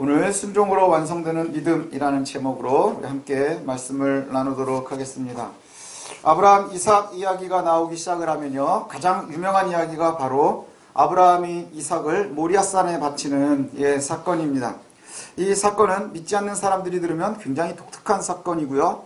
오늘 순종으로 완성되는 믿음이라는 제목으로 우리 함께 말씀을 나누도록 하겠습니다. 아브라함, 이삭 이야기가 나오기 시작을 하면요, 가장 유명한 이야기가 바로 아브라함이 이삭을 모리아산에 바치는 사건입니다. 이 사건은 믿지 않는 사람들이 들으면 굉장히 독특한 사건이고요,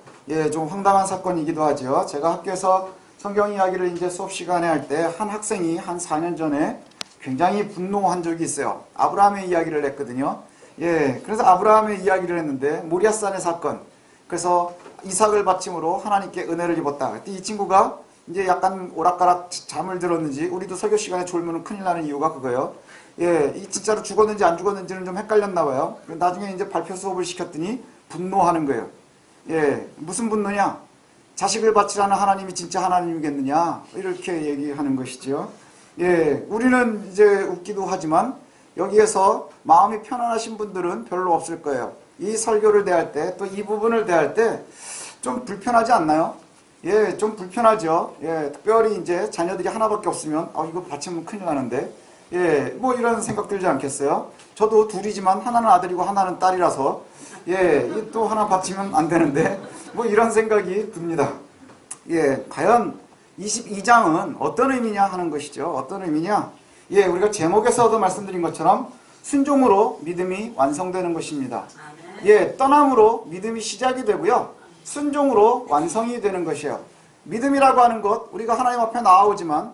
좀 황당한 사건이기도 하죠. 제가 학교에서 성경 이야기를 이제 수업 시간에 할 때 한 학생이 한 4년 전에 굉장히 분노한 적이 있어요. 아브라함의 이야기를 했거든요. 그래서 아브라함의 이야기를 했는데 모리아산의 사건, 그래서 이삭을 바침으로 하나님께 은혜를 입었다. 그때 이 친구가 이제 약간 오락가락 잠을 들었는지, 우리도 설교 시간에 졸면 큰일 나는 이유가 그거예요. 이 진짜로 죽었는지 안 죽었는지는 좀 헷갈렸나 봐요. 나중에 이제 발표 수업을 시켰더니 분노하는 거예요. 무슨 분노냐? 자식을 바치라는 하나님이 진짜 하나님이겠느냐? 이렇게 얘기하는 것이죠. 우리는 이제 웃기도 하지만 여기에서 마음이 편안하신 분들은 별로 없을 거예요. 이 설교를 대할 때, 또 이 부분을 대할 때 좀 불편하지 않나요? 좀 불편하죠. 특별히 이제 자녀들이 하나밖에 없으면 이거 바치면 큰일 나는데, 뭐 이런 생각 들지 않겠어요? 저도 둘이지만 하나는 아들이고 하나는 딸이라서 또 하나 바치면 안 되는데, 뭐 이런 생각이 듭니다. 과연 22장은 어떤 의미냐 하는 것이죠. 어떤 의미냐? 우리가 제목에서도 말씀드린 것처럼 순종으로 믿음이 완성되는 것입니다. 떠남으로 믿음이 시작이 되고요, 순종으로 완성이 되는 것이에요. 믿음이라고 하는 것, 우리가 하나님 앞에 나오지만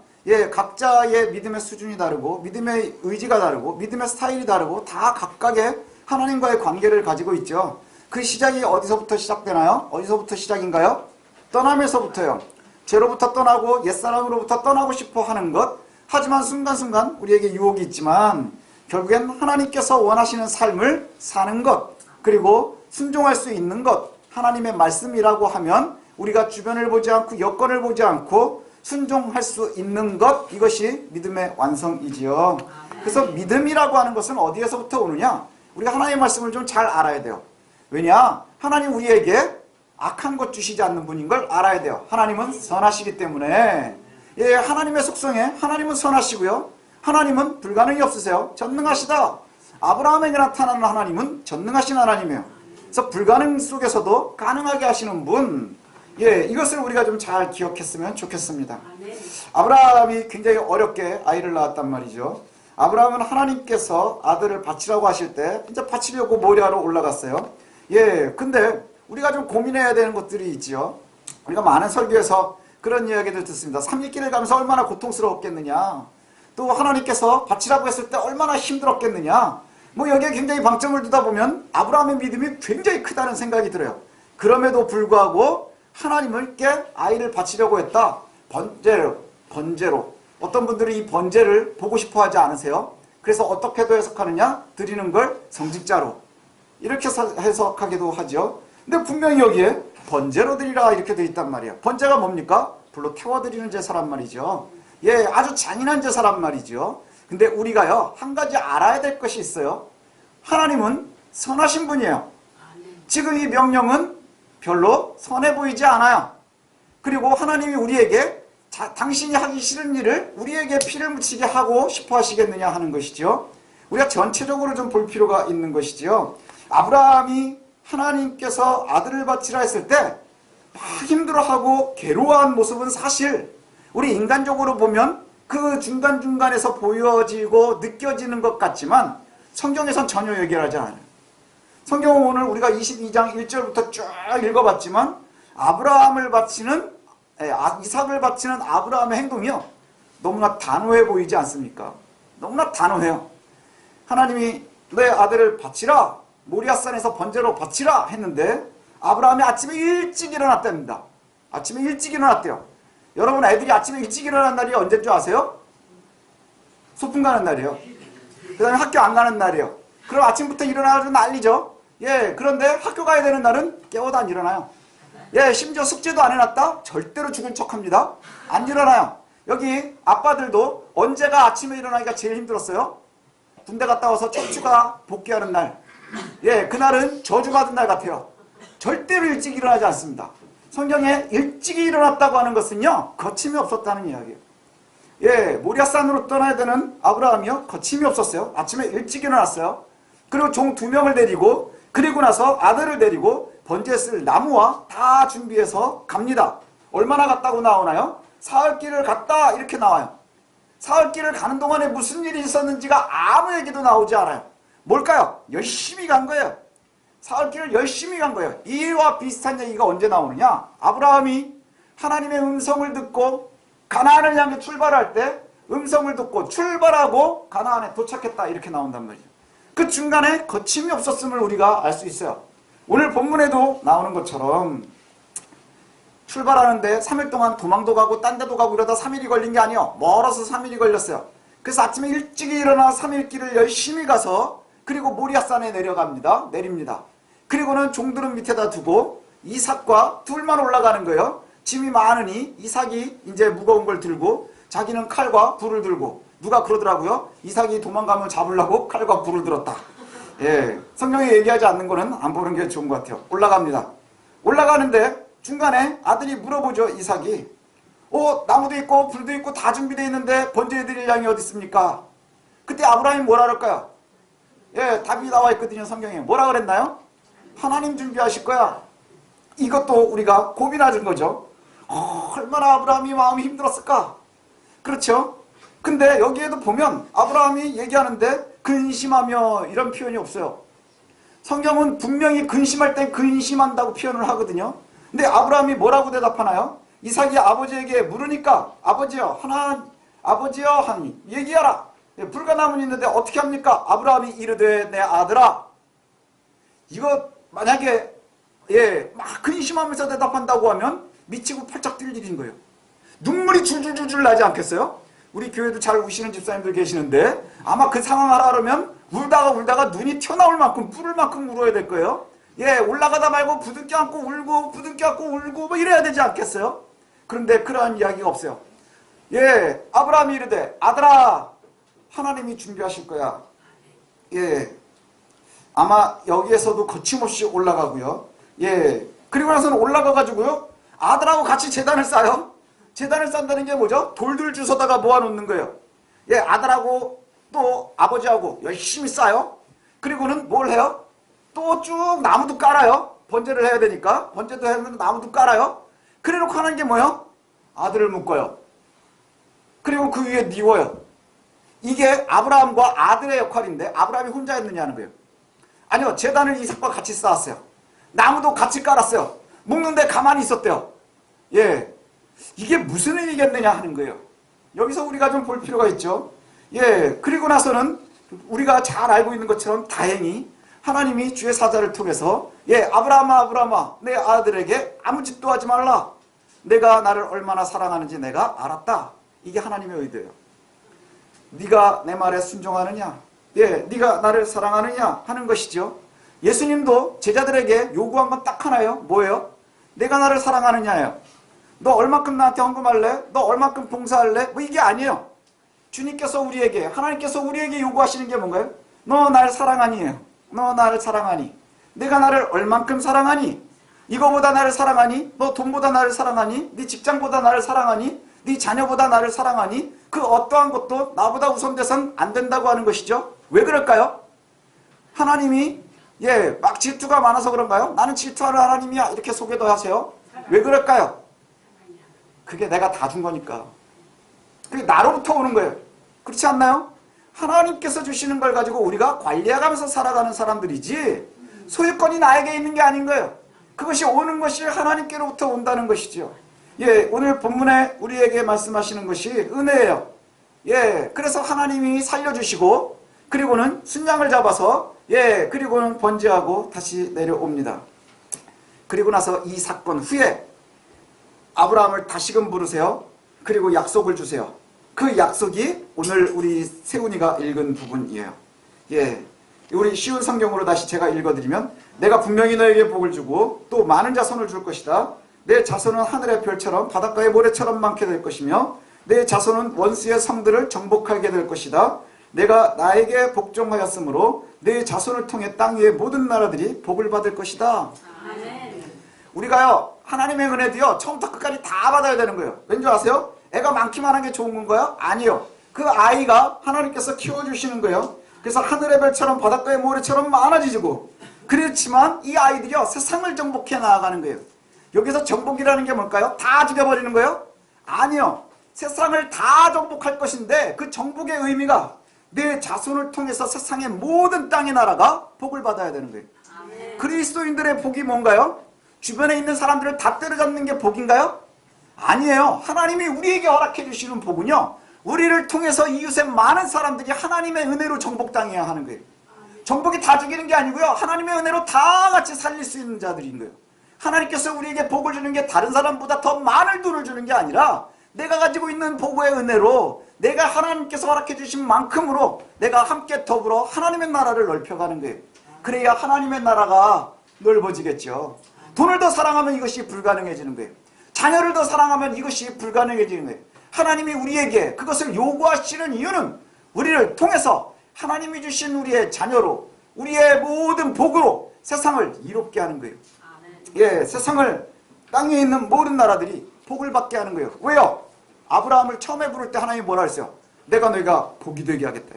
각자의 믿음의 수준이 다르고, 믿음의 의지가 다르고, 믿음의 스타일이 다르고, 다 각각의 하나님과의 관계를 가지고 있죠. 그 시작이 어디서부터 시작되나요? 어디서부터 시작인가요? 떠남에서부터요. 죄로부터 떠나고 옛사람으로부터 떠나고 싶어 하는 것, 하지만 순간순간 우리에게 유혹이 있지만 결국엔 하나님께서 원하시는 삶을 사는 것, 그리고 순종할 수 있는 것, 하나님의 말씀이라고 하면 우리가 주변을 보지 않고 여건을 보지 않고 순종할 수 있는 것, 이것이 믿음의 완성이지요. 그래서 믿음이라고 하는 것은 어디에서부터 오느냐? 우리가 하나님의 말씀을 좀 잘 알아야 돼요. 왜냐? 하나님 우리에게 악한 것 주시지 않는 분인 걸 알아야 돼요. 하나님은 선하시기 때문에. 하나님의 속성에 하나님은 선하시고요, 하나님은 불가능이 없으세요. 전능하시다. 아브라함에게 나타나는 하나님은 전능하신 하나님이에요. 그래서 불가능 속에서도 가능하게 하시는 분, 이것을 우리가 좀 잘 기억했으면 좋겠습니다. 아브라함이 굉장히 어렵게 아이를 낳았단 말이죠. 아브라함은 하나님께서 아들을 바치라고 하실 때 이제 바치려고 모리아로 올라갔어요. 근데 우리가 좀 고민해야 되는 것들이 있지요. 우리가 많은 설교에서 그런 이야기들 듣습니다. 삼일길을 가면서 얼마나 고통스러웠겠느냐, 또 하나님께서 바치라고 했을 때 얼마나 힘들었겠느냐, 뭐 여기에 굉장히 방점을 두다 보면 아브라함의 믿음이 굉장히 크다는 생각이 들어요. 그럼에도 불구하고 하나님께 아이를 바치려고 했다. 번제로. 어떤 분들은 이 번제를 보고 싶어 하지 않으세요? 그래서 어떻게도 해석하느냐? 드리는 걸 성직자로, 이렇게 해석하기도 하죠. 근데 분명히 여기에 번제로 드리라 이렇게 되어 있단 말이에요. 번제가 뭡니까? 불로 태워드리는 제사란 말이죠. 아주 잔인한 제사란 말이죠. 근데 우리가요, 한 가지 알아야 될 것이 있어요. 하나님은 선하신 분이에요. 지금 이 명령은 별로 선해 보이지 않아요. 그리고 하나님이 우리에게 당신이 하기 싫은 일을 우리에게 피를 묻히게 하고 싶어 하시겠느냐 하는 것이죠. 우리가 전체적으로 좀 볼 필요가 있는 것이죠. 아브라함이 하나님께서 아들을 바치라 했을 때 막 힘들어하고 괴로워한 모습은 사실 우리 인간적으로 보면 그 중간중간에서 보여지고 느껴지는 것 같지만 성경에선 전혀 얘기를 하지 않아요. 성경은 오늘 우리가 22장 1절부터 쭉 읽어봤지만 이삭을 바치는 아브라함의 행동이요, 너무나 단호해 보이지 않습니까? 너무나 단호해요. 하나님이 내 아들을 바치라, 모리아산에서 번제로 바치라 했는데 아브라함이 아침에 일찍 일어났답니다. 아침에 일찍 일어났대요. 여러분, 애들이 아침에 일찍 일어나는 날이 언제인 줄 아세요? 소풍 가는 날이에요. 그 다음에 학교 안 가는 날이에요. 그럼 아침부터 일어나서 난리죠. 그런데 학교 가야 되는 날은 깨워도 안 일어나요. 심지어 숙제도 안 해놨다? 절대로 죽은 척합니다. 안 일어나요. 여기 아빠들도 언제가 아침에 일어나기가 제일 힘들었어요? 군대 갔다 와서 척추가 복귀하는 날. 그날은 저주받은 날 같아요. 절대로 일찍 일어나지 않습니다. 성경에 일찍이 일어났다고 하는 것은요, 거침이 없었다는 이야기예요. 모리아산으로 떠나야 되는 아브라함이요, 거침이 없었어요. 아침에 일찍 일어났어요. 그리고 종 2명을 데리고 그리고 나서 아들을 데리고 번제에 쓸 나무와 다 준비해서 갑니다. 얼마나 갔다고 나오나요? 사흘길을 갔다 이렇게 나와요. 사흘길을 가는 동안에 무슨 일이 있었는지가 아무 얘기도 나오지 않아요. 뭘까요? 열심히 간 거예요. 사흘길을 열심히 간 거예요. 이와 비슷한 얘기가 언제 나오느냐? 아브라함이 하나님의 음성을 듣고 가나안을 향해 출발할 때 음성을 듣고 출발하고 가나안에 도착했다 이렇게 나온단 말이죠. 그 중간에 거침이 없었음을 우리가 알 수 있어요. 오늘 본문에도 나오는 것처럼 출발하는데 3일 동안 도망도 가고 딴 데도 가고 이러다 3일이 걸린 게 아니에요. 멀어서 3일이 걸렸어요. 그래서 아침에 일찍 일어나 3일 길을 열심히 가서 그리고 모리아산에 내립니다. 그리고는 종들은 밑에다 두고 이삭과 둘만 올라가는 거예요. 짐이 많으니 이삭이 이제 무거운 걸 들고 자기는 칼과 불을 들고 누가 그러더라고요. 이삭이 도망가면 잡으려고 칼과 불을 들었다. 예, 성경에 얘기하지 않는 거는 안 보는 게 좋은 것 같아요. 올라갑니다. 올라가는데 중간에 아들이 물어보죠. 이삭이 나무도 있고 불도 있고 다 준비되어 있는데 번제해 드릴 양이 어디 있습니까? 그때 아브라함이 뭐라 그럴까요? 예, 답이 나와 있거든요. 성경에 뭐라 그랬나요? 하나님 준비하실 거야. 이것도 우리가 고민하는 거죠. 얼마나 아브라함이 마음이 힘들었을까? 그렇죠? 근데 여기에도 보면 아브라함이 얘기하는데 근심하며 이런 표현이 없어요. 성경은 분명히 근심할 때 근심한다고 표현을 하거든요. 근데 아브라함이 뭐라고 대답하나요? 이삭이 아버지에게 물으니까 아버지여 하나님 얘기하라. 불가나무는 있는데 어떻게 합니까? 아브라함이 이르되 내 아들아. 이거 만약에 막 근심하면서 대답한다고 하면 미치고 팔짝 뛸 일인 거예요. 눈물이 줄줄줄줄 나지 않겠어요? 우리 교회도 잘 우시는 집사님들 계시는데 아마 그 상황 하라 그러면 울다가 눈이 튀어나올 만큼 뿔을 만큼 울어야 될 거예요. 올라가다 말고 부둥켜 안고 울고 뭐 이래야 되지 않겠어요? 그런데 그러한 이야기가 없어요. 아브라함이 이르되 아들아 하나님이 준비하실 거야. 아마 여기에서도 거침없이 올라가고요. 그리고 나서는 올라가가지고요. 아들하고 같이 제단을 쌓아요. 제단을 쌓는다는 게 뭐죠? 돌들 주워다가 모아놓는 거예요. 아들하고 또 아버지하고 열심히 쌓아요. 그리고는 뭘 해요? 또 쭉 나무도 깔아요. 번제를 해야 되니까. 번제도 해야 되는데 나무도 깔아요. 그래놓고 하는 게 뭐예요? 아들을 묶어요. 그리고 그 위에 뉘워요. 이게 아브라함과 아들의 역할인데 아브라함이 혼자 했느냐는 거예요. 아니요. 제단을 이삭과 같이 쌓았어요. 나무도 같이 깔았어요. 묶는데 가만히 있었대요. 이게 무슨 의미겠느냐 하는 거예요. 여기서 우리가 좀 볼 필요가 있죠. 그리고 나서는 우리가 잘 알고 있는 것처럼 다행히 하나님이 주의 사자를 통해서 아브라함아 내 아들에게 아무 짓도 하지 말라. 내가 나를 얼마나 사랑하는지 내가 알았다. 이게 하나님의 의도예요. 네가 내 말에 순종하느냐? 네가 나를 사랑하느냐? 하는 것이죠. 예수님도 제자들에게 요구한 건 딱 하나예요. 뭐예요? 내가 나를 사랑하느냐예요. 너 얼마큼 나한테 헌금할래? 너 얼마큼 봉사할래? 뭐 이게 아니에요. 주님께서 하나님께서 우리에게 요구하시는 게 뭔가요? 너 나를 사랑하니에요. 너 나를 사랑하니? 내가 나를 얼만큼 사랑하니? 이거보다 나를 사랑하니? 너 돈보다 나를 사랑하니? 네 직장보다 나를 사랑하니? 네 자녀보다 나를 사랑하니? 그 어떠한 것도 나보다 우선돼선 안 된다고 하는 것이죠. 왜 그럴까요? 하나님이 막 질투가 많아서 그런가요? 나는 질투하는 하나님이야 이렇게 소개도 하세요. 왜 그럴까요? 그게 내가 다 준 거니까. 그게 나로부터 오는 거예요. 그렇지 않나요? 하나님께서 주시는 걸 가지고 우리가 관리해가면서 살아가는 사람들이지 소유권이 나에게 있는 게 아닌 거예요. 그것이 오는 것이 하나님께로부터 온다는 것이죠. 오늘 본문에 우리에게 말씀하시는 것이 은혜예요. 그래서 하나님이 살려주시고 그리고는 순양을 잡아서 그리고는 번제하고 다시 내려옵니다. 그리고 나서 이 사건 후에 아브라함을 다시금 부르세요. 그리고 약속을 주세요. 그 약속이 오늘 우리 세훈이가 읽은 부분이에요. 우리 쉬운 성경으로 다시 제가 읽어드리면 내가 분명히 너에게 복을 주고 또 많은 자손을 줄 것이다. 내 자손은 하늘의 별처럼 바닷가의 모래처럼 많게 될 것이며 내 자손은 원수의 성들을 정복하게 될 것이다. 내가 나에게 복종하였으므로 내 자손을 통해 땅 위의 모든 나라들이 복을 받을 것이다. 아멘. 우리가요 하나님의 은혜도요 처음부터 끝까지 다 받아야 되는 거예요. 왠지 아세요? 애가 많기만 한 게 좋은 건가요? 아니요. 그 아이가 하나님께서 키워주시는 거예요. 그래서 하늘의 별처럼 바닷가의 모래처럼 많아지고, 그렇지만 이 아이들이요 세상을 정복해 나아가는 거예요. 여기서 정복이라는 게 뭘까요? 다 죽여버리는 거예요? 아니요. 세상을 다 정복할 것인데 그 정복의 의미가 내 자손을 통해서 세상의 모든 땅의 나라가 복을 받아야 되는 거예요. 아멘. 그리스도인들의 복이 뭔가요? 주변에 있는 사람들을 다 때려잡는 게 복인가요? 아니에요. 하나님이 우리에게 허락해 주시는 복은요, 우리를 통해서 이웃의 많은 사람들이 하나님의 은혜로 정복당해야 하는 거예요. 정복이 다 죽이는 게 아니고요, 하나님의 은혜로 다 같이 살릴 수 있는 자들인 거예요. 하나님께서 우리에게 복을 주는 게 다른 사람보다 더 많은 돈을 주는 게 아니라 내가 가지고 있는 복의 은혜로 내가 하나님께서 허락해 주신 만큼으로 내가 함께 더불어 하나님의 나라를 넓혀가는 거예요. 그래야 하나님의 나라가 넓어지겠죠. 돈을 더 사랑하면 이것이 불가능해지는 거예요. 자녀를 더 사랑하면 이것이 불가능해지는 거예요. 하나님이 우리에게 그것을 요구하시는 이유는 우리를 통해서 하나님이 주신 우리의 자녀로, 우리의 모든 복으로 세상을 이롭게 하는 거예요. 예, 세상을, 땅에 있는 모든 나라들이 복을 받게 하는 거예요. 왜요? 아브라함을 처음에 부를 때 하나님이 뭐라 했어요? 내가 너희가 복이 되게 하겠다.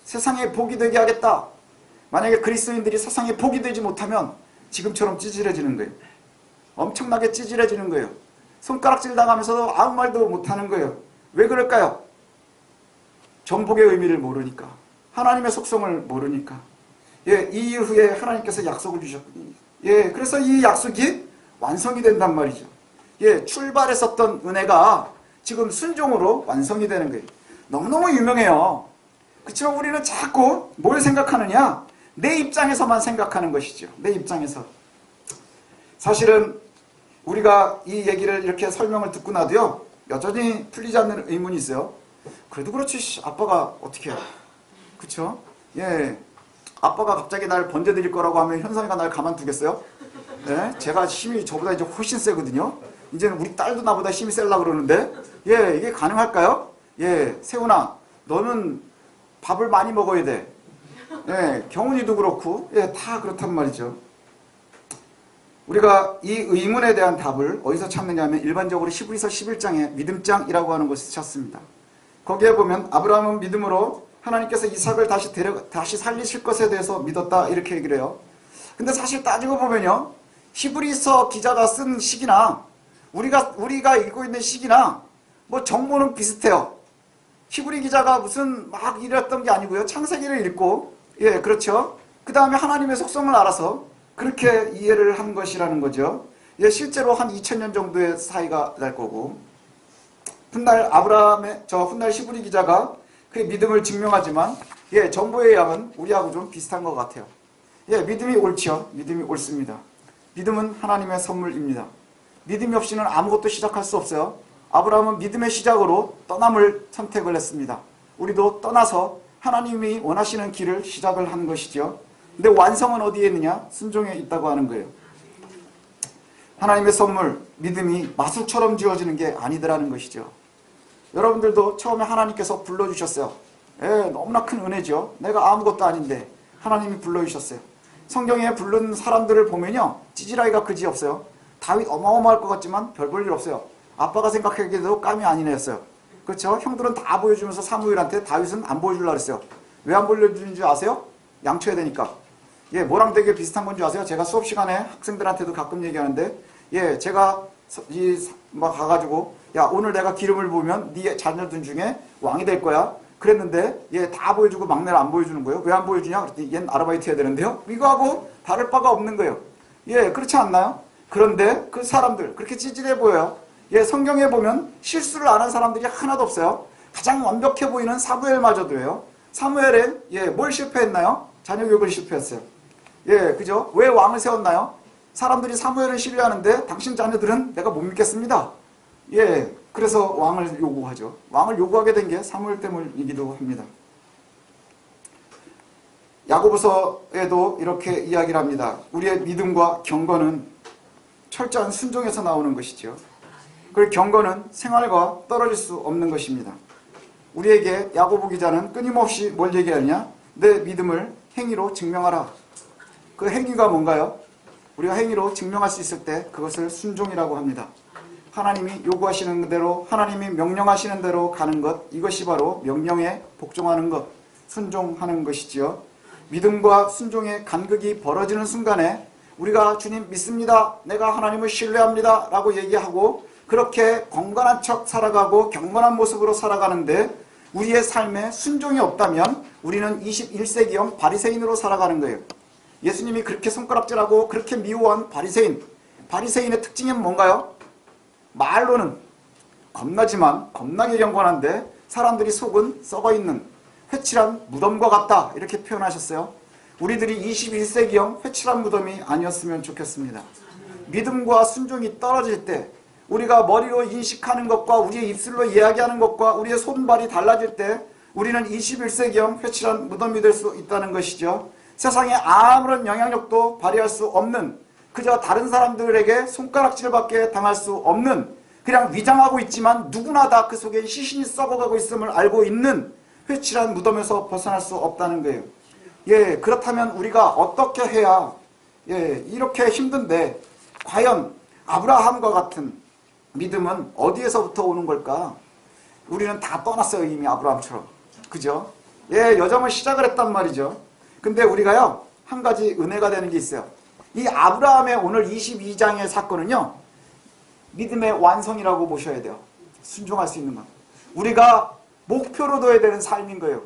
세상에 복이 되게 하겠다. 만약에 그리스도인들이 세상에 복이 되지 못하면 지금처럼 찌질해지는 거예요. 엄청나게 찌질해지는 거예요. 손가락질 당하면서도 아무 말도 못하는 거예요. 왜 그럴까요? 정복의 의미를 모르니까, 하나님의 속성을 모르니까. 예, 이 이후에 하나님께서 약속을 주셨거든요. 예, 그래서 이 약속이 완성이 된단 말이죠. 예, 출발했었던 은혜가 지금 순종으로 완성이 되는 거예요. 너무너무 유명해요. 그렇지만 우리는 자꾸 뭘 생각하느냐? 내 입장에서만 생각하는 것이죠. 내 입장에서. 사실은 우리가 이 얘기를 이렇게 설명을 듣고 나도요, 여전히 풀리지 않는 의문이 있어요. 그래도 그렇지, 아빠가 어떻게 해요? 그쵸? 예. 아빠가 갑자기 날 번제드릴 거라고 하면 현성이가 날 가만두겠어요? 예? 제가 힘이 저보다 이제 훨씬 세거든요. 이제는 우리 딸도 나보다 힘이 세려고 그러는데, 예, 이게 가능할까요? 예, 세훈아, 너는 밥을 많이 먹어야 돼. 예, 경훈이도 그렇고, 예, 다 그렇단 말이죠. 우리가 이 의문에 대한 답을 어디서 찾느냐 하면 일반적으로 히브리서 11장에 믿음장이라고 하는 것을 찾습니다. 거기에 보면 아브라함은 믿음으로 하나님께서 이삭을 다시 살리실 것에 대해서 믿었다, 이렇게 얘기를 해요. 근데 사실 따지고 보면요, 히브리서 기자가 쓴 시기나 우리가 읽고 있는 시기나 뭐 정보는 비슷해요. 히브리 기자가 무슨 막 이랬던 게 아니고요, 창세기를 읽고, 예, 그렇죠. 그 다음에 하나님의 속성을 알아서 그렇게 이해를 한 것이라는 거죠. 예, 실제로 한 2000년 정도의 사이가 날 거고, 훗날 훗날 히브리 기자가 그 믿음을 증명하지만, 예, 정보의 양은 우리하고 좀 비슷한 것 같아요. 예, 믿음이 옳지요. 믿음이 옳습니다. 믿음은 하나님의 선물입니다. 믿음이 없이는 아무것도 시작할 수 없어요. 아브라함은 믿음의 시작으로 떠남을 선택을 했습니다. 우리도 떠나서 하나님이 원하시는 길을 시작을 한 것이죠. 근데 완성은 어디에 있느냐? 순종에 있다고 하는 거예요. 하나님의 선물, 믿음이 마술처럼 지어지는 게 아니더라는 것이죠. 여러분들도 처음에 하나님께서 불러주셨어요. 예, 너무나 큰 은혜죠. 내가 아무것도 아닌데 하나님이 불러주셨어요. 성경에 부른 사람들을 보면요, 찌질하기가 그지없어요. 다윗 어마어마할 것 같지만 별 볼 일 없어요. 아빠가 생각하기에도 깜이 아닌 애였어요. 그렇죠? 형들은 다 보여주면서 사무엘한테 다윗은 안 보여주려고 그랬어요. 왜 안 보여주는 줄 아세요? 양쳐야 되니까. 예, 뭐랑 되게 비슷한 건 줄 아세요? 제가 수업 시간에 학생들한테도 가끔 얘기하는데, 예, 제가 막 가가지고, 야, 오늘 내가 기름을 부으면 네 자녀들 중에 왕이 될 거야. 그랬는데, 예, 다 보여주고 막내를 안 보여주는 거예요. 왜 안 보여주냐? 그랬더니 얘는 아르바이트 해야 되는데요. 이거하고 다를 바가 없는 거예요. 예, 그렇지 않나요? 그런데 그 사람들 그렇게 찌질해 보여요. 예, 성경에 보면 실수를 안 한 사람들이 하나도 없어요. 가장 완벽해 보이는 사무엘마저도요. 사무엘은, 예, 뭘 실패했나요? 자녀 교육을 실패했어요. 예, 그죠? 왜 왕을 세웠나요? 사람들이 사무엘을 신뢰하는데 당신 자녀들은 내가 못 믿겠습니다. 예, 그래서 왕을 요구하죠. 왕을 요구하게 된 게 사무엘 때문이기도 합니다. 야고보서에도 이렇게 이야기를 합니다. 우리의 믿음과 경건은 철저한 순종에서 나오는 것이죠. 그리고 경건은 생활과 떨어질 수 없는 것입니다. 우리에게 야고보 기자는 끊임없이 뭘 얘기하느냐? 내 믿음을 행위로 증명하라. 그 행위가 뭔가요? 우리가 행위로 증명할 수 있을 때 그것을 순종이라고 합니다. 하나님이 요구하시는 대로, 하나님이 명령하시는 대로 가는 것, 이것이 바로 명령에 복종하는 것, 순종하는 것이지요. 믿음과 순종의 간극이 벌어지는 순간에 우리가 주님 믿습니다, 내가 하나님을 신뢰합니다 라고 얘기하고 그렇게 건강한 척 살아가고 경건한 모습으로 살아가는데 우리의 삶에 순종이 없다면 우리는 21세기형 바리새인으로 살아가는 거예요. 예수님이 그렇게 손가락질하고 그렇게 미워한 바리새인의 특징은 뭔가요? 말로는 겁나지만 겁나게 경건한데 사람들이 속은 썩어있는 회칠한 무덤과 같다 이렇게 표현하셨어요. 우리들이 21세기형 회칠한 무덤이 아니었으면 좋겠습니다. 믿음과 순종이 떨어질 때 우리가 머리로 인식하는 것과 우리의 입술로 이야기하는 것과 우리의 손발이 달라질 때 우리는 21세기형 회칠한 무덤이 될 수 있다는 것이죠. 세상에 아무런 영향력도 발휘할 수 없는, 그저 다른 사람들에게 손가락질밖에 당할 수 없는, 그냥 위장하고 있지만 누구나 다 그 속에 시신이 썩어가고 있음을 알고 있는 회칠한 무덤에서 벗어날 수 없다는 거예요. 예, 그렇다면 우리가 어떻게 해야 이렇게 힘든데 과연 아브라함과 같은 믿음은 어디에서부터 오는 걸까? 우리는 다 떠났어요, 이미 아브라함처럼. 그죠? 예, 여정을 시작을 했단 말이죠. 근데 우리가요, 한 가지 은혜가 되는 게 있어요. 이 아브라함의 오늘 22장의 사건은요, 믿음의 완성이라고 보셔야 돼요. 순종할 수 있는 것. 우리가 목표로 둬야 되는 삶인 거예요.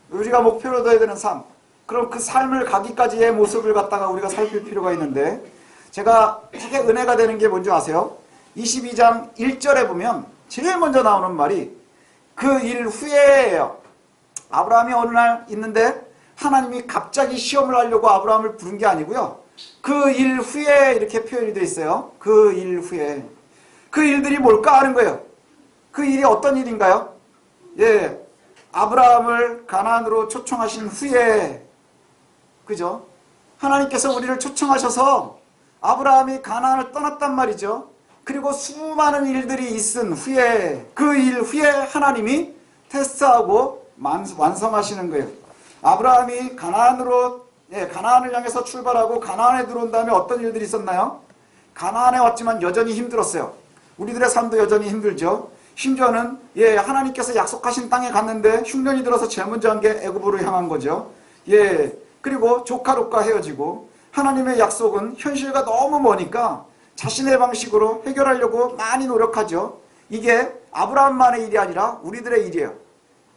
우리가 목표로 둬야 되는 삶. 그럼 그 삶을 가기까지의 모습을 갖다가 우리가 살필 필요가 있는데, 제가 되게 은혜가 되는 게 뭔지 아세요? 22장 1절에 보면 제일 먼저 나오는 말이 그 일 후에예요. 아브라함이 어느 날 있는데 하나님이 갑자기 시험을 하려고 아브라함을 부른 게 아니고요. 그 일 후에 이렇게 표현이 되어 있어요. 그 일 후에. 그 일들이 뭘까 하는 거예요. 그 일이 어떤 일인가요? 예, 아브라함을 가나안으로 초청하신 후에, 그죠? 하나님께서 우리를 초청하셔서 아브라함이 가나안을 떠났단 말이죠. 그리고 수많은 일들이 있은 후에, 그 일 후에 하나님이 테스트하고 완성하시는 거예요. 아브라함이 가나안을 향해서 출발하고 가나안에 들어온 다음에 어떤 일들이 있었나요? 가나안에 왔지만 여전히 힘들었어요. 우리들의 삶도 여전히 힘들죠. 심지어는 하나님께서 약속하신 땅에 갔는데 흉년이 들어서 제일 먼저 한 게 애굽으로 향한 거죠. 그리고 조카 롯과 헤어지고, 하나님의 약속은 현실과 너무 머니까 자신의 방식으로 해결하려고 많이 노력하죠. 이게 아브라함만의 일이 아니라 우리들의 일이에요.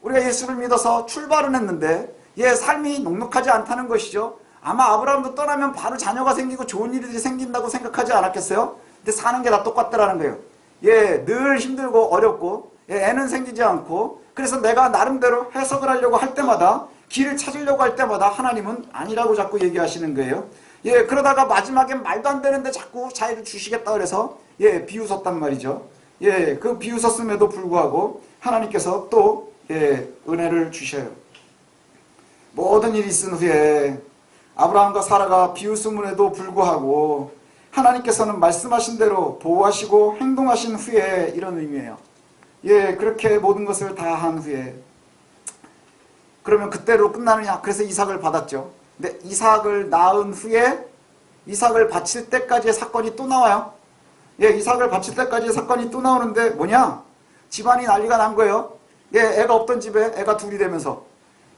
우리가 예수를 믿어서 출발은 했는데 삶이 녹록하지 않다는 것이죠. 아마 아브라함도 떠나면 바로 자녀가 생기고 좋은 일들이 생긴다고 생각하지 않았겠어요? 근데 사는 게 다 똑같더라는 거예요. 늘 힘들고 어렵고 애는 생기지 않고, 그래서 내가 나름대로 해석을 하려고 할 때마다, 길을 찾으려고 할 때마다 하나님은 아니라고 자꾸 얘기하시는 거예요. 그러다가 마지막에 말도 안 되는데 자꾸 자유를 주시겠다 그래서 비웃었단 말이죠. 그 비웃었음에도 불구하고 하나님께서 또 은혜를 주셔요. 모든 일이 있은 후에 아브라함과 사라가 비웃음에도 불구하고 하나님께서는 말씀하신 대로 보호하시고 행동하신 후에, 이런 의미예요. 그렇게 모든 것을 다 한 후에. 그러면 그때로 끝나느냐? 그래서 이삭을 받았죠. 근데 이삭을 낳은 후에 이삭을 바칠 때까지의 사건이 또 나와요. 이삭을 바칠 때까지의 사건이 또 나오는데 뭐냐? 집안이 난리가 난 거예요. 애가 없던 집에 애가 둘이 되면서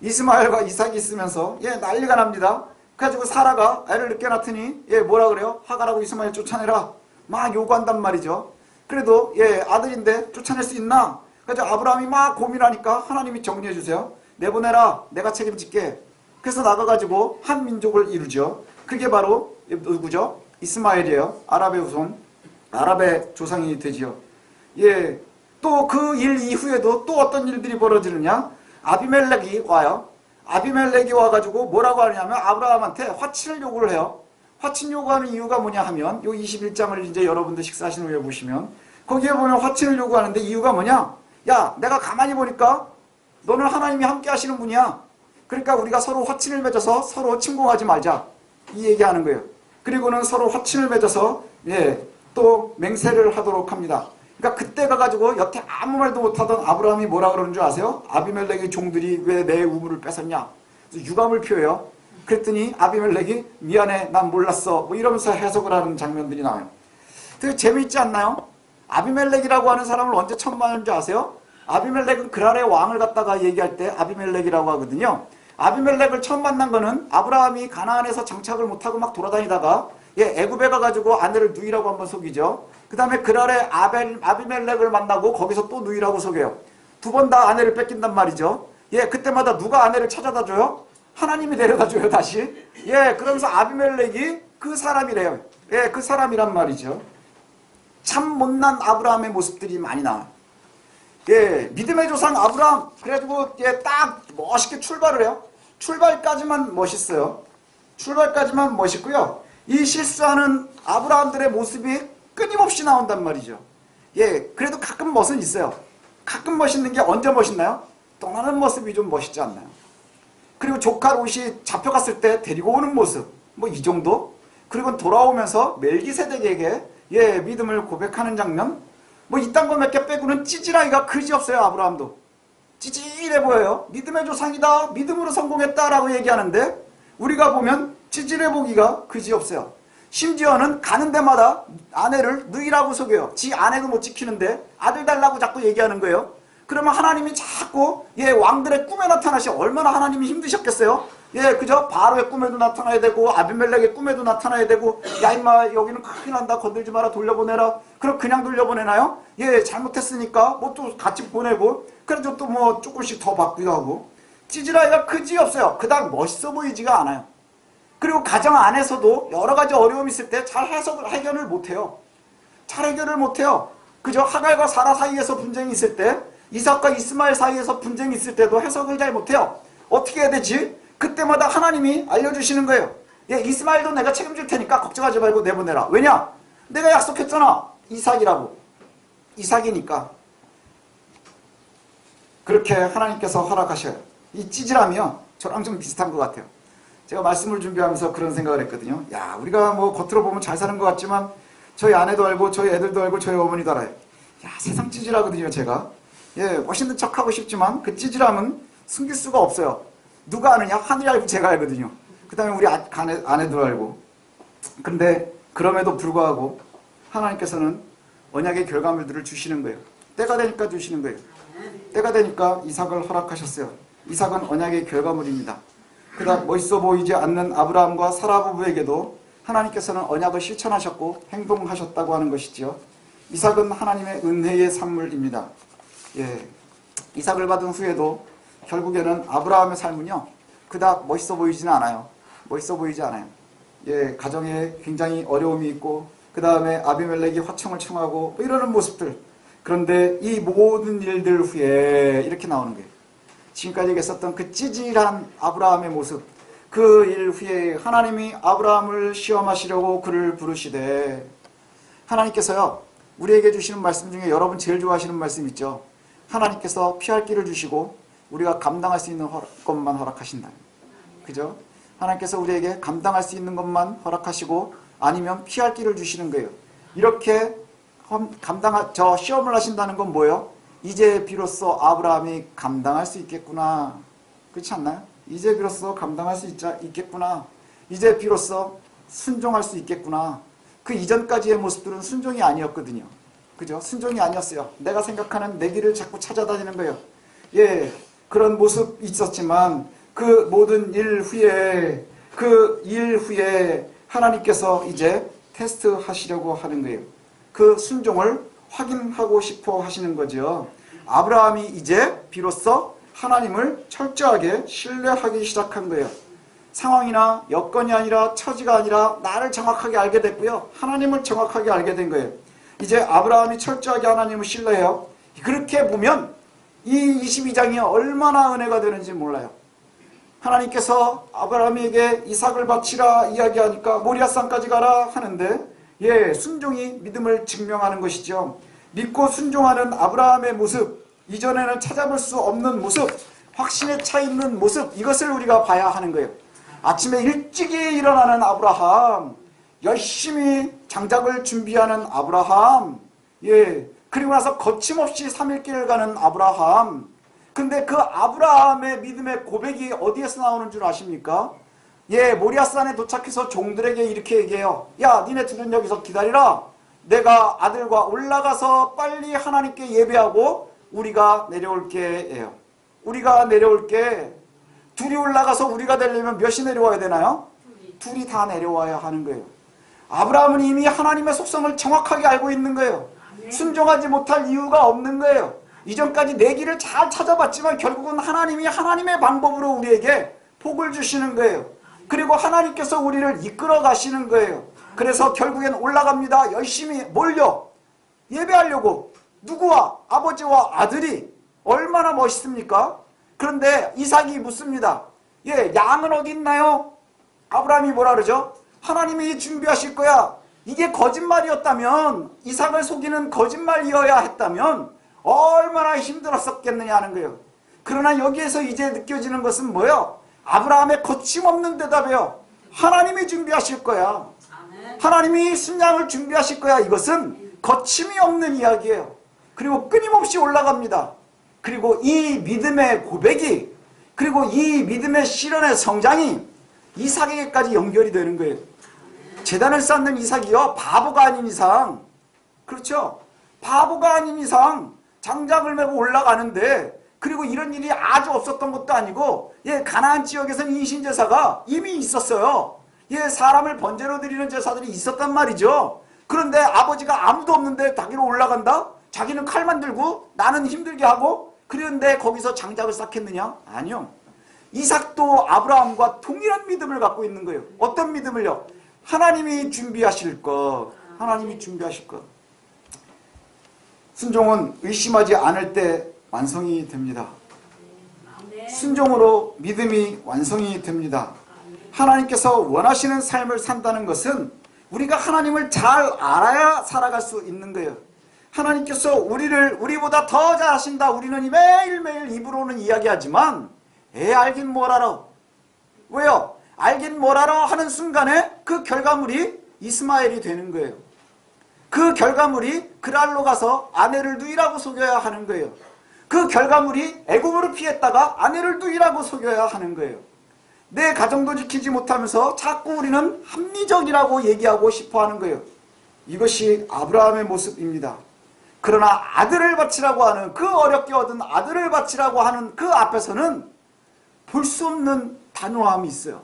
이스마엘과 이삭이 있으면서 난리가 납니다. 그래가지고 사라가 애를 늦게 낳더니 뭐라 그래요? 하갈하고 이스마엘 쫓아내라 막 요구한단 말이죠. 그래도 아들인데 쫓아낼 수 있나? 그래서 아브라함이 막 고민하니까 하나님이 정리해 주세요. 내보내라, 내가 책임질게. 그래서 나가가지고 한 민족을 이루죠. 그게 바로 누구죠? 이스마엘이에요. 아랍의 후손, 아랍의 조상이 되지요. 또 그 일 이후에도 또 어떤 일들이 벌어지느냐? 아비멜렉이 와요. 아비멜렉이 와가지고 뭐라고 하냐면 아브라함한테 화친을 요구를 해요. 화친 요구하는 이유가 뭐냐 하면 요 21장을 이제 여러분들 식사하신 후에 보시면 거기에 보면 화친을 요구하는데 이유가 뭐냐? 야, 내가 가만히 보니까 너는 하나님이 함께 하시는 분이야. 그러니까 우리가 서로 화친을 맺어서 서로 침공하지 말자, 이 얘기하는 거예요. 그리고는 서로 화친을 맺어서 또 맹세를 하도록 합니다. 그러니까 그때 가가지고 여태 아무 말도 못하던 아브라함이 뭐라 그러는 줄 아세요? 아비멜렉의 종들이 왜 내 우물을 뺏었냐? 유감을 표해요. 그랬더니 아비멜렉이 미안해, 난 몰랐어, 뭐 이러면서 해석을 하는 장면들이 나와요. 되게 재미있지 않나요? 아비멜렉이라고 하는 사람을 언제 처음 만난 줄 아세요? 아비멜렉은 그랄의 왕을 갖다가 얘기할 때 아비멜렉이라고 하거든요. 아비멜렉을 처음 만난 거는 아브라함이 가나안에서 정착을 못하고 막 돌아다니다가 애굽에 가가지고 아내를 누이라고 한번 속이죠. 그 다음에 그랄의 아비멜렉을 만나고 거기서 또 누이라고 속여요. 두 번 다 아내를 뺏긴단 말이죠. 그때마다 누가 아내를 찾아다 줘요? 하나님이 데려다 줘요, 다시. 그러면서 아비멜렉이 그 사람이래요. 그 사람이란 말이죠. 참 못난 아브라함의 모습들이 많이 나와요. 믿음의 조상 아브라함, 그래가지고 딱 멋있게 출발을 해요. 출발까지만 멋있어요. 출발까지만 멋있고요. 이 실수하는 아브라함들의 모습이 끊임없이 나온단 말이죠. 그래도 가끔 멋은 있어요. 가끔 멋있는 게 언제 멋있나요? 떠나는 모습이 좀 멋있지 않나요? 그리고 조카 롯이 잡혀갔을 때 데리고 오는 모습, 뭐 이 정도? 그리고 돌아오면서 멜기세덱에게 믿음을 고백하는 장면, 뭐 이딴 거 몇 개 빼고는 찌질하기가 그지없어요. 아브라함도 찌질해 보여요. 믿음의 조상이다, 믿음으로 성공했다라고 얘기하는데 우리가 보면 찌질해 보기가 그지없어요. 심지어는 가는 데마다 아내를 누이라고 속여요. 지 아내도 못 지키는데 아들 달라고 자꾸 얘기하는 거예요. 그러면 하나님이 자꾸 왕들의 꿈에 나타나시. 얼마나 하나님이 힘드셨겠어요. 그죠? 바로의 꿈에도 나타나야 되고 아비멜렉의 꿈에도 나타나야 되고, 야 임마 여기는 큰일 난다, 건들지 마라, 돌려보내라. 그럼 그냥 돌려보내나요? 잘못했으니까 뭐 또 같이 보내고, 그래도 또 뭐 조금씩 더 받기도 하고. 찌질하기가 그지없어요. 그닥 멋있어 보이지가 않아요. 그리고 가정 안에서도 여러 가지 어려움이 있을 때 잘 해결을 못해요. 잘 해결을 못해요. 그죠? 하갈과 사라 사이에서 분쟁이 있을 때, 이삭과 이스마엘 사이에서 분쟁이 있을 때도 해석을 잘 못해요. 어떻게 해야 되지? 그때마다 하나님이 알려주시는 거예요. 이스마엘도 내가 책임질 테니까 걱정하지 말고 내보내라. 왜냐? 내가 약속했잖아. 이삭이라고. 이삭이니까. 그렇게 하나님께서 허락하셔요. 이 찌질함이요, 저랑 좀 비슷한 것 같아요. 제가 말씀을 준비하면서 그런 생각을 했거든요. 야, 우리가 뭐 겉으로 보면 잘 사는 것 같지만 저희 아내도 알고 저희 애들도 알고 저희 어머니도 알아요. 야, 세상 찌질하거든요, 제가. 멋있는 척하고 싶지만 그 찌질함은 숨길 수가 없어요. 누가 아느냐? 하늘이 알고 제가 알거든요. 그 다음에 우리 아내도 알고. 근데 그럼에도 불구하고 하나님께서는 언약의 결과물들을 주시는 거예요. 때가 되니까 주시는 거예요. 때가 되니까 이삭을 허락하셨어요. 이삭은 언약의 결과물입니다. 그다음 멋있어 보이지 않는 아브라함과 사라 부부에게도 하나님께서는 언약을 실천하셨고 행동하셨다고 하는 것이지요. 이삭은 하나님의 은혜의 산물입니다. 이삭을 받은 후에도 결국에는 아브라함의 삶은요, 그닥 멋있어 보이지는 않아요. 멋있어 보이지 않아요. 가정에 굉장히 어려움이 있고, 그 다음에 아비멜렉이 화청을 청하고 뭐 이러는 모습들. 그런데 이 모든 일들 후에 이렇게 나오는 거예요. 지금까지 얘기했었던 그 찌질한 아브라함의 모습, 그 일 후에 하나님이 아브라함을 시험하시려고 그를 부르시되, 하나님께서요, 우리에게 주시는 말씀 중에 여러분 제일 좋아하시는 말씀 있죠. 하나님께서 피할 길을 주시고 우리가 감당할 수 있는 것만 허락하신다. 그죠? 하나님께서 우리에게 감당할 수 있는 것만 허락하시고 아니면 피할 길을 주시는 거예요. 이렇게 저 시험을 하신다는 건 뭐예요? 이제 비로소 아브라함이 감당할 수 있겠구나. 그렇지 않나요? 이제 비로소 감당할 수 있겠구나. 이제 비로소 순종할 수 있겠구나. 그 이전까지의 모습들은 순종이 아니었거든요. 그죠? 순종이 아니었어요. 내가 생각하는 내 길을 자꾸 찾아다니는 거예요. 그런 모습이 있었지만 그 모든 일 후에, 그 일 후에 하나님께서 이제 테스트 하시려고 하는 거예요. 그 순종을 확인하고 싶어 하시는 거죠. 아브라함이 이제 비로소 하나님을 철저하게 신뢰하기 시작한 거예요. 상황이나 여건이 아니라 처지가 아니라 나를 정확하게 알게 됐고요. 하나님을 정확하게 알게 된 거예요. 이제 아브라함이 철저하게 하나님을 신뢰해요. 그렇게 보면 이 22장이 얼마나 은혜가 되는지 몰라요. 하나님께서 아브라함에게 이삭을 바치라 이야기하니까 모리아산까지 가라 하는데, 순종이 믿음을 증명하는 것이죠. 믿고 순종하는 아브라함의 모습, 이전에는 찾아볼 수 없는 모습, 확신에 차 있는 모습, 이것을 우리가 봐야 하는 거예요. 아침에 일찍이 일어나는 아브라함, 열심히 장작을 준비하는 아브라함, 그리고 나서 거침없이 3일길을 가는 아브라함. 근데 그 아브라함의 믿음의 고백이 어디에서 나오는 줄 아십니까? 모리아산에 도착해서 종들에게 이렇게 얘기해요. 야, 니네들은 여기서 기다리라. 내가 아들과 올라가서 빨리 하나님께 예배하고 우리가 내려올게예요. 우리가 내려올게. 둘이 올라가서 우리가 되려면 몇이 내려와야 되나요? 둘이 다 내려와야 하는 거예요. 아브라함은 이미 하나님의 속성을 정확하게 알고 있는 거예요. 순종하지 못할 이유가 없는 거예요. 이전까지 내 길을 잘 찾아봤지만 결국은 하나님이 하나님의 방법으로 우리에게 복을 주시는 거예요. 그리고 하나님께서 우리를 이끌어 가시는 거예요. 그래서 결국엔 올라갑니다. 열심히 몰려 예배하려고. 누구와? 아버지와 아들이. 얼마나 멋있습니까? 그런데 이삭이 묻습니다. 예, 양은 어디 있나요? 아브라함이 뭐라 그러죠? 하나님이 준비하실 거야. 이게 거짓말이었다면, 이삭을 속이는 거짓말이어야 했다면 얼마나 힘들었었겠느냐 하는 거예요. 그러나 여기에서 이제 느껴지는 것은 뭐예요? 아브라함의 거침없는 대답이에요. 하나님이 준비하실 거야. 하나님이 순양을 준비하실 거야. 이것은 거침이 없는 이야기예요. 그리고 끊임없이 올라갑니다. 그리고 이 믿음의 고백이, 그리고 이 믿음의 실현의 성장이 이삭에게까지 연결이 되는 거예요. 제단을 쌓는 이삭이요, 바보가 아닌 이상, 그렇죠? 바보가 아닌 이상 장작을 메고 올라가는데, 그리고 이런 일이 아주 없었던 것도 아니고, 예, 가나안 지역에서는 인신제사가 이미 있었어요. 예, 사람을 번제로 드리는 제사들이 있었단 말이죠. 그런데 아버지가 아무도 없는데 자기로 올라간다? 자기는 칼만 들고 나는 힘들게 하고, 그런데 거기서 장작을 쌓겠느냐? 아니요. 이삭도 아브라함과 동일한 믿음을 갖고 있는 거예요. 어떤 믿음을요? 하나님이 준비하실 것. 하나님이 준비하실 것. 순종은 의심하지 않을 때 완성이 됩니다. 순종으로 믿음이 완성이 됩니다. 하나님께서 원하시는 삶을 산다는 것은 우리가 하나님을 잘 알아야 살아갈 수 있는 거예요. 하나님께서 우리보다 더 잘하신다. 우리는 매일매일 입으로는 이야기하지만 알긴 뭘 알아. 왜요? 알긴 뭘 알아 하는 순간에 그 결과물이 이스마엘이 되는 거예요. 그 결과물이 그랄로 가서 아내를 누이라고 속여야 하는 거예요. 그 결과물이 애굽으로 피했다가 아내를 누이라고 속여야 하는 거예요. 내 가정도 지키지 못하면서 자꾸 우리는 합리적이라고 얘기하고 싶어 하는 거예요. 이것이 아브라함의 모습입니다. 그러나 아들을 바치라고 하는, 그 어렵게 얻은 아들을 바치라고 하는 그 앞에서는 볼 수 없는 단호함이 있어요.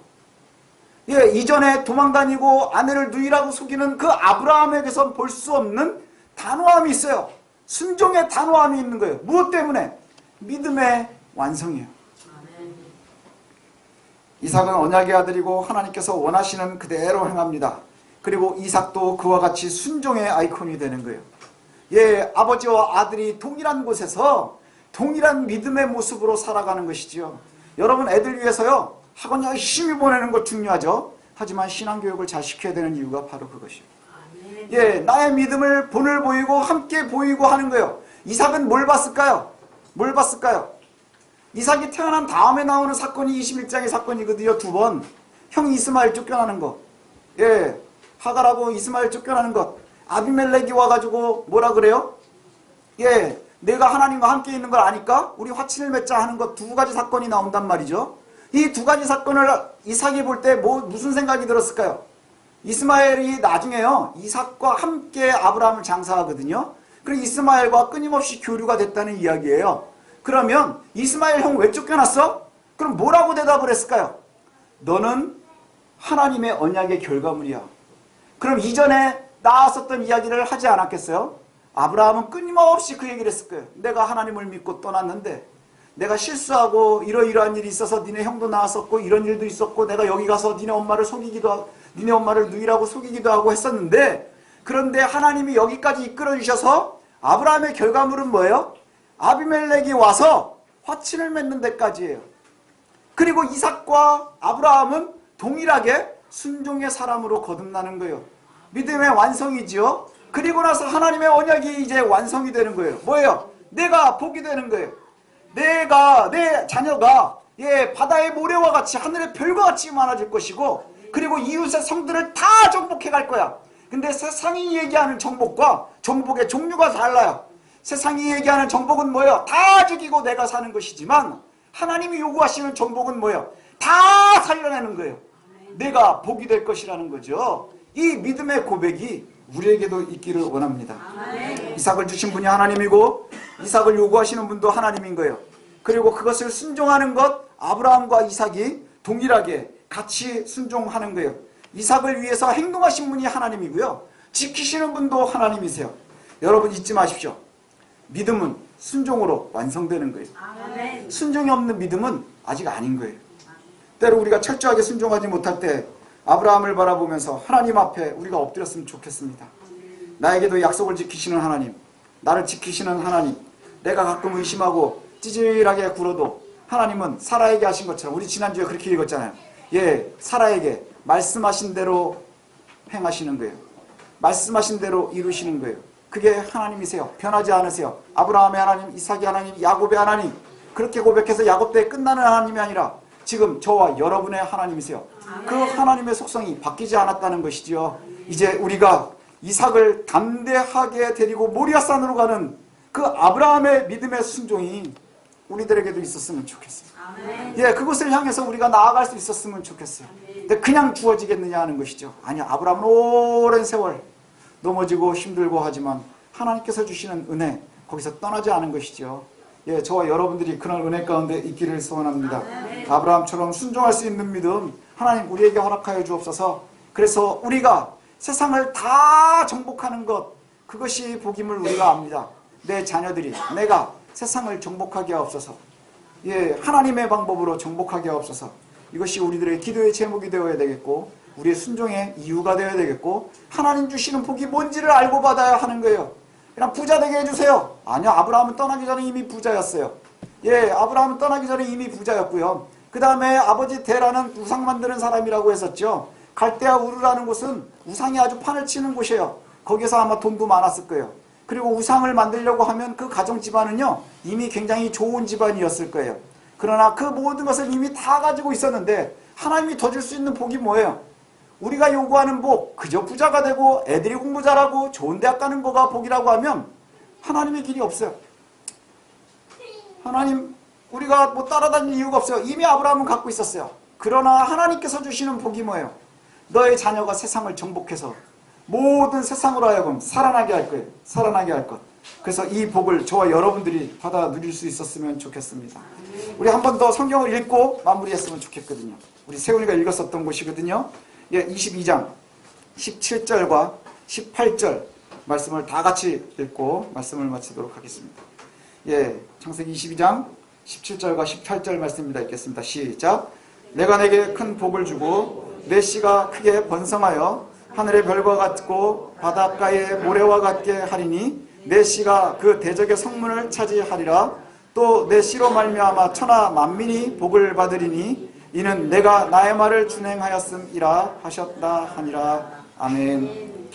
예, 이전에 도망다니고 아내를 누이라고 속이는 그 아브라함에게선 볼 수 없는 단호함이 있어요. 순종의 단호함이 있는 거예요. 무엇 때문에? 믿음의 완성이에요. 이삭은 언약의 아들이고 하나님께서 원하시는 그대로 행합니다. 그리고 이삭도 그와 같이 순종의 아이콘이 되는 거예요. 예, 아버지와 아들이 동일한 곳에서 동일한 믿음의 모습으로 살아가는 것이지요. 여러분, 애들 위해서요, 학원 열심히 보내는 것 중요하죠. 하지만 신앙교육을 잘 시켜야 되는 이유가 바로 그것이에요. 예, 나의 믿음을 본을 보이고 함께 보이고 하는 거예요. 이삭은 뭘 봤을까요? 뭘 봤을까요? 이삭이 태어난 다음에 나오는 사건이 21장의 사건이거든요. 두 번. 형 이스마엘 쫓겨나는 것. 예, 하갈하고 이스마엘 쫓겨나는 것. 아비멜렉이 와가지고 뭐라 그래요? 예, 내가 하나님과 함께 있는 걸 아니까 우리 화친을 맺자 하는 것. 두 가지 사건이 나온단 말이죠. 이 두 가지 사건을 이삭이 볼 때 무슨 생각이 들었을까요? 이스마엘이 나중에요, 이삭과 함께 아브라함을 장사하거든요. 그리고 이스마엘과 끊임없이 교류가 됐다는 이야기예요. 그러면 이스마엘 형 왜 쫓겨났어? 그럼 뭐라고 대답을 했을까요? 너는 하나님의 언약의 결과물이야. 그럼 이전에 나왔었던 이야기를 하지 않았겠어요? 아브라함은 끊임없이 그 얘기를 했을 거예요. 내가 하나님을 믿고 떠났는데 내가 실수하고 이러이러한 일이 있어서 니네 형도 나왔었고 이런 일도 있었고 내가 여기 가서 니네 엄마를 속이기도 하고 니네 엄마를 누이라고 속이기도 하고 했었는데, 그런데 하나님이 여기까지 이끌어 주셔서 아브라함의 결과물은 뭐예요? 아비멜렉이 와서 화친을 맺는 데까지예요. 그리고 이삭과 아브라함은 동일하게 순종의 사람으로 거듭나는 거예요. 믿음의 완성이지요. 그리고 나서 하나님의 언약이 이제 완성이 되는 거예요. 뭐예요? 내가 복이 되는 거예요. 내 자녀가 바다의 모래와 같이 하늘의 별과 같이 많아질 것이고, 그리고 이웃의 성들을 다 정복해 갈 거야. 근데 세상이 얘기하는 정복과 정복의 종류가 달라요. 세상이 얘기하는 정복은 뭐예요? 다 죽이고 내가 사는 것이지만 하나님이 요구하시는 정복은 뭐예요? 다 살려내는 거예요. 내가 복이 될 것이라는 거죠. 이 믿음의 고백이 우리에게도 있기를 원합니다. 이삭을 주신 분이 하나님이고 이삭을 요구하시는 분도 하나님인 거예요. 그리고 그것을 순종하는 것, 아브라함과 이삭이 동일하게 같이 순종하는 거예요. 이삭을 위해서 행동하신 분이 하나님이고요, 지키시는 분도 하나님이세요. 여러분 잊지 마십시오. 믿음은 순종으로 완성되는 거예요. 순종이 없는 믿음은 아직 아닌 거예요. 때로 우리가 철저하게 순종하지 못할 때 아브라함을 바라보면서 하나님 앞에 우리가 엎드렸으면 좋겠습니다. 나에게도 약속을 지키시는 하나님, 나를 지키시는 하나님, 내가 가끔 의심하고 찌질하게 굴어도 하나님은 사라에게 하신 것처럼, 우리 지난주에 그렇게 읽었잖아요. 예, 사라에게 말씀하신 대로 행하시는 거예요. 말씀하신 대로 이루시는 거예요. 그게 하나님이세요. 변하지 않으세요. 아브라함의 하나님, 이삭의 하나님, 야곱의 하나님, 그렇게 고백해서 야곱 때에 끝나는 하나님이 아니라 지금 저와 여러분의 하나님이세요. 그 하나님의 속성이 바뀌지 않았다는 것이죠. 이제 우리가 이삭을 담대하게 데리고 모리아산으로 가는 그 아브라함의 믿음의 순종이 우리들에게도 있었으면 좋겠어요. 예, 그것을 향해서 우리가 나아갈 수 있었으면 좋겠어요. 근데 그냥 주어지겠느냐 하는 것이죠. 아니, 아브라함은 오랜 세월 넘어지고 힘들고 하지만 하나님께서 주시는 은혜, 거기서 떠나지 않은 것이죠. 예, 저와 여러분들이 그런 은혜 가운데 있기를 소원합니다. 아브라함처럼 순종할 수 있는 믿음 하나님 우리에게 허락하여 주옵소서. 그래서 우리가 세상을 다 정복하는 것, 그것이 복임을 우리가 압니다. 내 자녀들이, 내가 세상을 정복하게 하옵소서. 예, 하나님의 방법으로 정복하게 하옵소서. 이것이 우리들의 기도의 제목이 되어야 되겠고, 우리의 순종의 이유가 되어야 되겠고, 하나님 주시는 복이 뭔지를 알고 받아야 하는 거예요. 그냥 부자 되게 해주세요. 아니요, 아브라함은 떠나기 전에 이미 부자였어요. 예, 아브라함은 떠나기 전에 이미 부자였고요. 그 다음에 아버지 데라는 우상 만드는 사람이라고 했었죠. 갈대아 우르라는 곳은 우상이 아주 판을 치는 곳이에요. 거기서 아마 돈도 많았을 거예요. 그리고 우상을 만들려고 하면 그 가정 집안은요, 이미 굉장히 좋은 집안이었을 거예요. 그러나 그 모든 것을 이미 다 가지고 있었는데 하나님이 더 줄 수 있는 복이 뭐예요? 우리가 요구하는 복, 그저 부자가 되고 애들이 공부 잘하고 좋은 대학 가는 거가 복이라고 하면 하나님의 길이 없어요. 하나님, 우리가 뭐 따라다닐 이유가 없어요. 이미 아브라함은 갖고 있었어요. 그러나 하나님께서 주시는 복이 뭐예요? 너의 자녀가 세상을 정복해서 모든 세상으로 하여금 살아나게 할 거예요. 살아나게 할 것. 그래서 이 복을 저와 여러분들이 받아 누릴 수 있었으면 좋겠습니다. 우리 한 번 더 성경을 읽고 마무리했으면 좋겠거든요. 우리 세훈이가 읽었었던 곳이거든요. 예, 22장 17절과 18절 말씀을 다 같이 읽고 말씀을 마치도록 하겠습니다. 예, 창세기 22장 17절과 18절 말씀입니다. 읽겠습니다. 시작. 내가 내게 큰 복을 주고 내 씨가 크게 번성하여 하늘의 별과 같고 바닷가의 모래와 같게 하리니 내 씨가 그 대적의 성문을 차지하리라. 또 내 씨로 말미암아 천하 만민이 복을 받으리니 이는 내가 나의 말을 준행하였음이라 하셨다 하니라. 아멘.